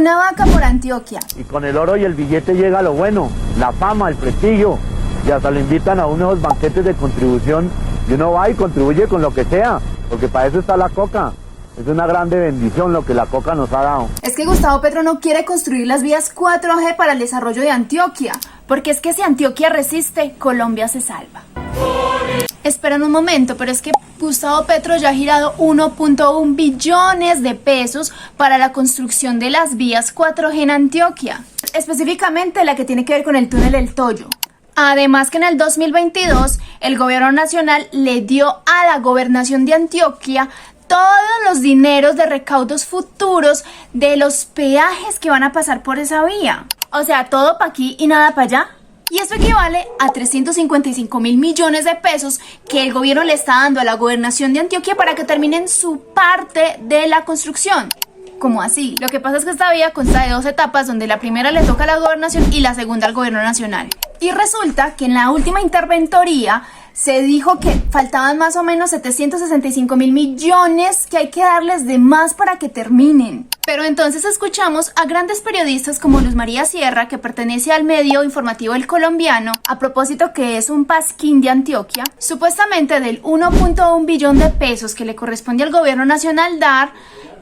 Una vaca por Antioquia. Y con el oro y el billete llega lo bueno, la fama, el prestigio. Y hasta lo invitan a unos banquetes de contribución y uno va y contribuye con lo que sea, porque para eso está la coca. Es una grande bendición lo que la coca nos ha dado. Es que Gustavo Petro no quiere construir las vías 4G para el desarrollo de Antioquia, porque es que si Antioquia resiste, Colombia se salva. Esperan un momento, pero es que Gustavo Petro ya ha girado 1.1 billones de pesos para la construcción de las vías 4G en Antioquia, específicamente la que tiene que ver con el túnel del Toyo. Además que en el 2022 el gobierno nacional le dio a la gobernación de Antioquia todos los dineros de recaudos futuros de los peajes que van a pasar por esa vía. O sea, todo para aquí y nada para allá. Y esto equivale a 355.000 millones de pesos que el gobierno le está dando a la gobernación de Antioquia para que terminen su parte de la construcción. ¿Cómo así? Lo que pasa es que esta vía consta de 2 etapas, donde la primera le toca a la gobernación y la segunda al gobierno nacional. Y resulta que en la última interventoría se dijo que faltaban más o menos 765.000 millones que hay que darles de más para que terminen. Pero entonces escuchamos a grandes periodistas como Luz María Sierra, que pertenece al medio informativo El Colombiano, a propósito que es un pasquín de Antioquia, supuestamente del 1.1 billón de pesos que le corresponde al gobierno nacional dar,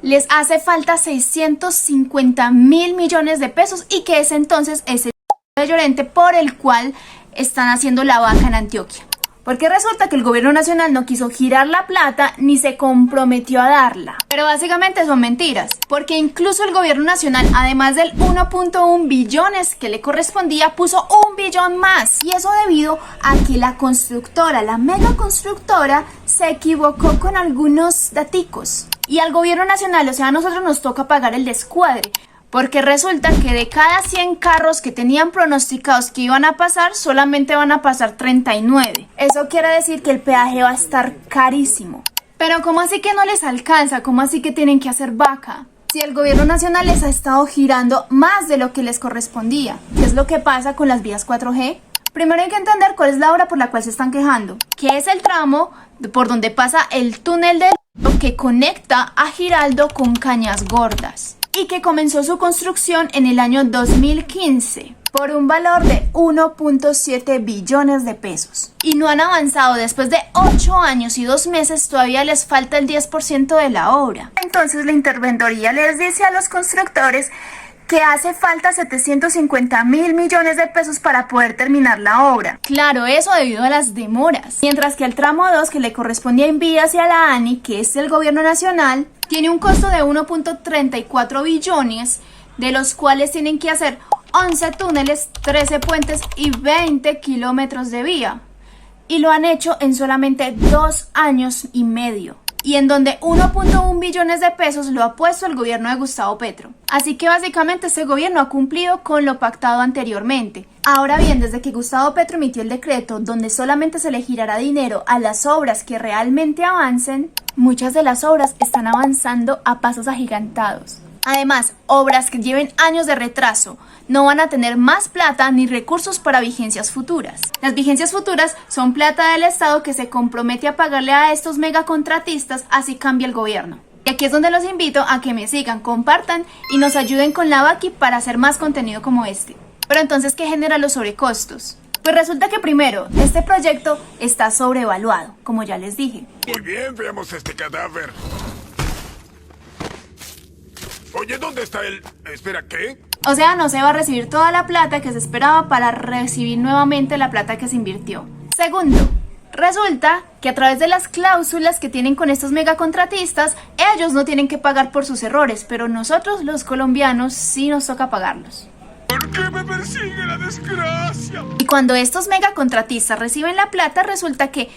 les hace falta 650.000 millones de pesos y que es entonces ese de Llorente por el cual están haciendo la vaca en Antioquia. Porque resulta que el gobierno nacional no quiso girar la plata ni se comprometió a darla. Pero básicamente son mentiras, porque incluso el gobierno nacional, además del 1.1 billones que le correspondía, puso 1 billón más. Y eso debido a que la constructora, la mega constructora, se equivocó con algunos daticos. Y al gobierno nacional, o sea, a nosotros nos toca pagar el descuadre. Porque resulta que de cada 100 carros que tenían pronosticados que iban a pasar, solamente van a pasar 39. Eso quiere decir que el peaje va a estar carísimo. Pero ¿cómo así que no les alcanza? ¿Cómo así que tienen que hacer vaca? Si el gobierno nacional les ha estado girando más de lo que les correspondía. ¿Qué es lo que pasa con las vías 4G? Primero hay que entender cuál es la obra por la cual se están quejando. Que es el tramo por donde pasa el túnel del que conecta a Giraldo con Cañas Gordas. Y que comenzó su construcción en el año 2015 por un valor de 1.7 billones de pesos. Y no han avanzado. Después de 8 años y 2 meses todavía les falta el 10% de la obra. Entonces la interventoría les dice a los constructores que hace falta 750.000 millones de pesos para poder terminar la obra. Claro, eso debido a las demoras. Mientras que el tramo 2 que le correspondía a Invías y a la ANI, que es el gobierno nacional, tiene un costo de 1.34 billones, de los cuales tienen que hacer 11 túneles, 13 puentes y 20 kilómetros de vía. Y lo han hecho en solamente 2 años y medio. Y en donde 1.1 billones de pesos lo ha puesto el gobierno de Gustavo Petro. Así que básicamente este gobierno ha cumplido con lo pactado anteriormente. Ahora bien, desde que Gustavo Petro emitió el decreto donde solamente se le girará dinero a las obras que realmente avancen, muchas de las obras están avanzando a pasos agigantados. Además, obras que lleven años de retraso no van a tener más plata ni recursos para vigencias futuras. Las vigencias futuras son plata del Estado que se compromete a pagarle a estos megacontratistas, así cambia el gobierno. Y aquí es donde los invito a que me sigan, compartan y nos ayuden con la Vaki para hacer más contenido como este. Pero entonces, ¿qué genera los sobrecostos? Pues resulta que primero, este proyecto está sobrevaluado, como ya les dije. Muy bien, veamos este cadáver. Oye, ¿dónde está el...? Espera, ¿qué? O sea, no se va a recibir toda la plata que se esperaba para recibir nuevamente la plata que se invirtió. Segundo, resulta que a través de las cláusulas que tienen con estos megacontratistas, ellos no tienen que pagar por sus errores, pero nosotros los colombianos sí nos toca pagarlos. ¿Por qué me persigue la desgracia? Y cuando estos megacontratistas reciben la plata, resulta que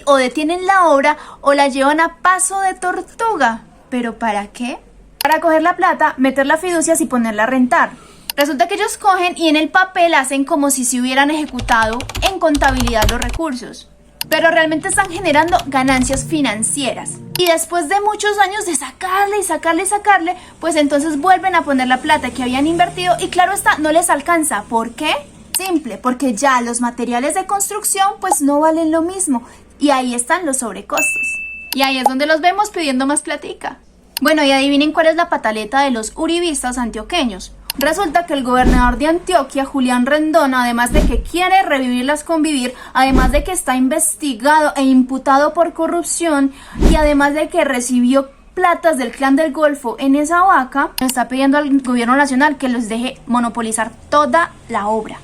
o detienen la obra o la llevan a paso de tortuga. ¿Pero para qué? Para coger la plata, meter las fiducias y ponerla a rentar. Resulta que ellos cogen y en el papel hacen como si se hubieran ejecutado en contabilidad los recursos. Pero realmente están generando ganancias financieras. Y después de muchos años de sacarle, pues entonces vuelven a poner la plata que habían invertido y claro está, no les alcanza. ¿Por qué? Simple, porque ya los materiales de construcción pues no valen lo mismo. Y ahí están los sobrecostos. Y ahí es donde los vemos pidiendo más platica. Bueno, y adivinen cuál es la pataleta de los uribistas antioqueños. Resulta que el gobernador de Antioquia, Julián Rendón, además de que quiere revivirlas con vivir, además de que está investigado e imputado por corrupción y además de que recibió platas del Clan del Golfo en esa vaca, está pidiendo al gobierno nacional que los deje monopolizar toda la obra.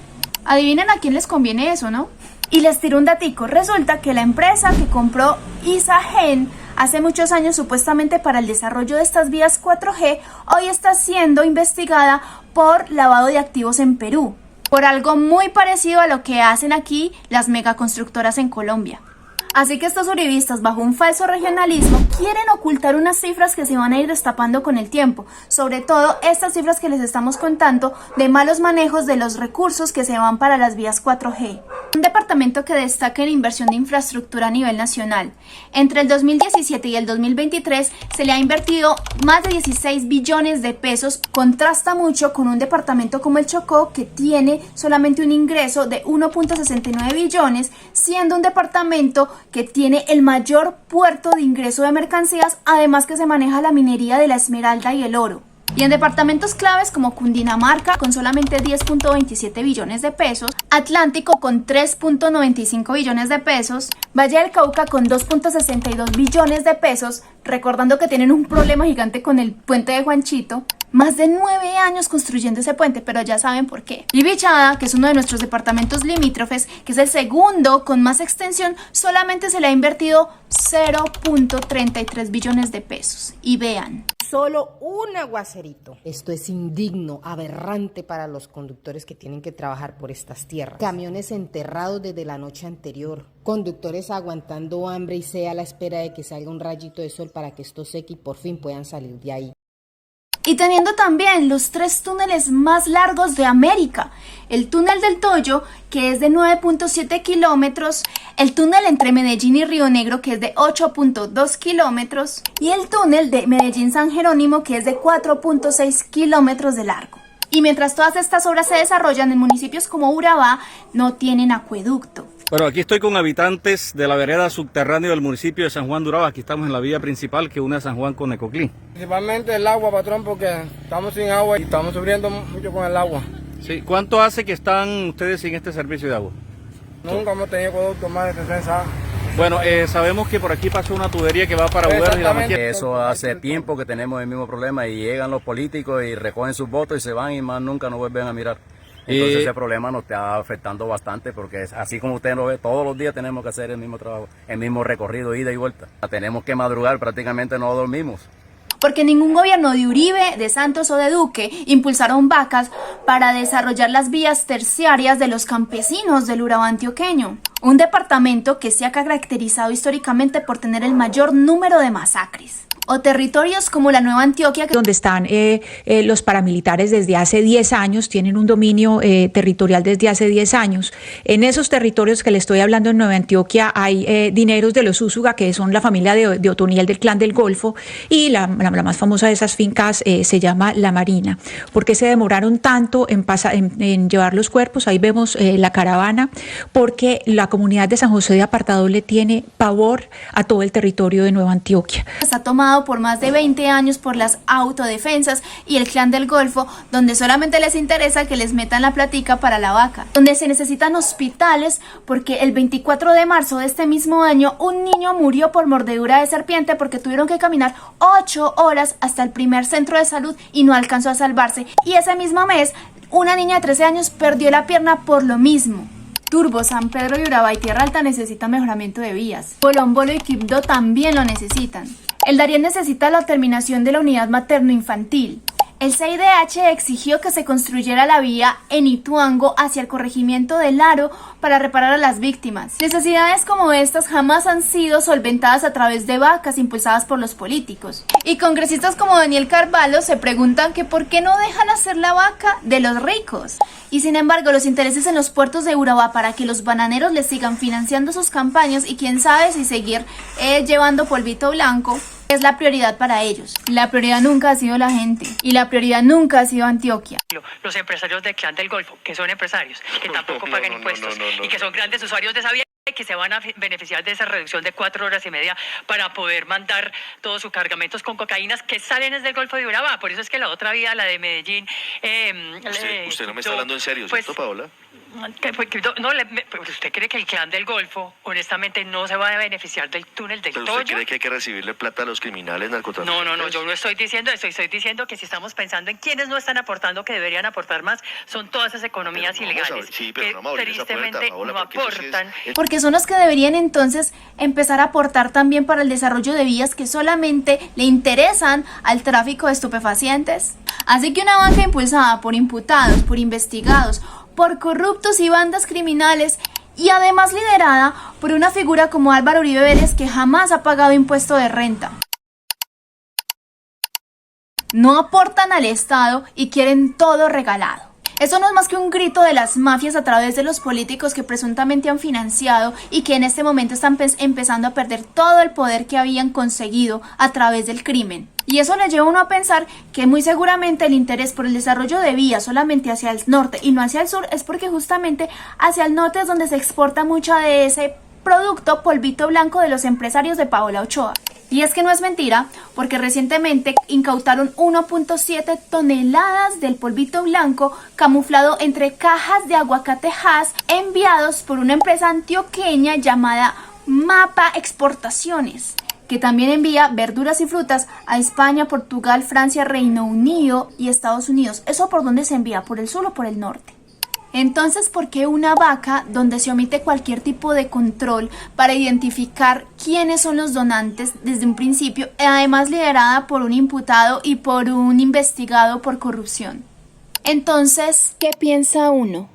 Adivinen a quién les conviene eso, ¿no? Y les tiro un datico. Resulta que la empresa que compró Isagen hace muchos años supuestamente para el desarrollo de estas vías 4G, hoy está siendo investigada por lavado de activos en Perú, por algo muy parecido a lo que hacen aquí las megaconstructoras en Colombia. Así que estos uribistas, bajo un falso regionalismo, quieren ocultar unas cifras que se van a ir destapando con el tiempo, sobre todo estas cifras que les estamos contando de malos manejos de los recursos que se van para las vías 4G. Un departamento que destaca en inversión de infraestructura a nivel nacional. Entre el 2017 y el 2023 se le ha invertido más de 16 billones de pesos, contrasta mucho con un departamento como el Chocó que tiene solamente un ingreso de 1.69 billones, siendo un departamento que tiene el mayor puerto de ingreso de mercancías, además que se maneja la minería de la esmeralda y el oro. Y en departamentos claves como Cundinamarca con solamente 10.27 billones de pesos, Atlántico con 3.95 billones de pesos, Valle del Cauca con 2.62 billones de pesos, recordando que tienen un problema gigante con el puente de Juanchito, más de 9 años construyendo ese puente, pero ya saben por qué. Y Bichada, que es uno de nuestros departamentos limítrofes, que es el segundo con más extensión, solamente se le ha invertido 0.33 billones de pesos. Y vean. Solo un aguacerito. Esto es indigno, aberrante para los conductores que tienen que trabajar por estas tierras. Camiones enterrados desde la noche anterior. Conductores aguantando hambre y sed a la espera de que salga un rayito de sol para que esto seque y por fin puedan salir de ahí. Y teniendo también los 3 túneles más largos de América. El túnel del Toyo, que es de 9.7 kilómetros, el túnel entre Medellín y Río Negro, que es de 8.2 kilómetros, y el túnel de Medellín-San Jerónimo, que es de 4.6 kilómetros de largo. Y mientras todas estas obras se desarrollan en municipios como Urabá, no tienen acueducto. Bueno, aquí estoy con habitantes de la vereda subterránea del municipio de San Juan de Urabá. Aquí estamos en la vía principal que une a San Juan con Necoclí. Principalmente el agua, patrón, porque estamos sin agua y estamos sufriendo mucho con el agua. Sí, ¿cuánto hace que están ustedes sin este servicio de agua? Nunca hemos tenido acueducto más de 60 años. Bueno, sabemos que por aquí pasó una tubería que va para Uber y la Maquia. Eso hace tiempo que tenemos el mismo problema y llegan los políticos y recogen sus votos y se van y más nunca nos vuelven a mirar. Entonces ese problema nos está afectando bastante porque es así como usted lo ve, todos los días tenemos que hacer el mismo trabajo, el mismo recorrido, ida y vuelta. Tenemos que madrugar, prácticamente no dormimos. Porque ningún gobierno de Uribe, de Santos o de Duque impulsaron vacas para desarrollar las vías terciarias de los campesinos del Urabá antioqueño. Un departamento que se ha caracterizado históricamente por tener el mayor número de masacres. O territorios como la Nueva Antioquia, donde están los paramilitares desde hace 10 años, tienen un dominio territorial desde hace 10 años. En esos territorios que le estoy hablando en Nueva Antioquia hay dineros de los Úsuga, que son la familia de Otoniel del Clan del Golfo, y la más famosa de esas fincas se llama La Marina. ¿Por qué se demoraron tanto en llevar los cuerpos? Ahí vemos la caravana, porque la comunidad de San José de Apartadó le tiene pavor a todo el territorio de Nueva Antioquia. Está tomado por más de 20 años por las autodefensas y el Clan del Golfo, donde solamente les interesa que les metan la platica para la vaca, donde se necesitan hospitales porque el 24 de marzo de este mismo año un niño murió por mordedura de serpiente porque tuvieron que caminar 8 horas hasta el primer centro de salud y no alcanzó a salvarse, y ese mismo mes una niña de 13 años perdió la pierna por lo mismo. Turbo, San Pedro de Urabá y Tierra Alta necesitan mejoramiento de vías. Bolombolo y Quibdó también lo necesitan. El Darién necesita la terminación de la unidad materno-infantil. El CIDH exigió que se construyera la vía en Ituango hacia el corregimiento del Aro para reparar a las víctimas. Necesidades como estas jamás han sido solventadas a través de vacas impulsadas por los políticos. Y congresistas como Daniel Carvalho se preguntan que por qué no dejan hacer la vaca de los ricos. Y sin embargo, los intereses en los puertos de Urabá para que los bananeros les sigan financiando sus campañas y quién sabe si seguir llevando polvito blanco es la prioridad para ellos. La prioridad nunca ha sido la gente y la prioridad nunca ha sido Antioquia. Los empresarios del Clan del Golfo, que son empresarios, que tampoco pagan impuestos y que son grandes usuarios de esa vía. que se van a beneficiar de esa reducción de 4 horas y media para poder mandar todos sus cargamentos con cocaínas que salen desde el Golfo de Urabá. Por eso es que la otra vía, la de Medellín... Usted no me está hablando en serio, ¿cierto, Paola? ¿Usted cree que el clan del Golfo, honestamente, no se va a beneficiar del túnel del ¿Pero Toyo? usted cree que hay que recibirle plata a los criminales narcotraficantes? No, yo no estoy diciendo eso. Estoy diciendo que si estamos pensando en quienes no están aportando, que deberían aportar más, son todas esas economías ilegales sí, pero que no me abrir esa puerta, tristemente Paola, no porque eso sí aportan. Porque son los que deberían entonces empezar a aportar también para el desarrollo de vías que solamente le interesan al tráfico de estupefacientes. Así que una banca impulsada por imputados, por investigados, por corruptos y bandas criminales, y además liderada por una figura como Álvaro Uribe Vélez, que jamás ha pagado impuesto de renta. No aportan al Estado y quieren todo regalado. Eso no es más que un grito de las mafias a través de los políticos que presuntamente han financiado y que en este momento están empezando a perder todo el poder que habían conseguido a través del crimen. Y eso le lleva a uno a pensar que muy seguramente el interés por el desarrollo de vías solamente hacia el norte y no hacia el sur es porque justamente hacia el norte es donde se exporta mucha de ese producto polvito blanco de los empresarios de Paola Ochoa. Y es que no es mentira, porque recientemente incautaron 1.7 toneladas del polvito blanco camuflado entre cajas de aguacatejas enviados por una empresa antioqueña llamada Mapa Exportaciones, que también envía verduras y frutas a España, Portugal, Francia, Reino Unido y Estados Unidos. ¿Eso por dónde se envía? ¿Por el sur o por el norte? Entonces, ¿por qué una vaca donde se omite cualquier tipo de control para identificar quiénes son los donantes desde un principio, además liderada por un imputado y por un investigado por corrupción? Entonces, ¿qué piensa uno?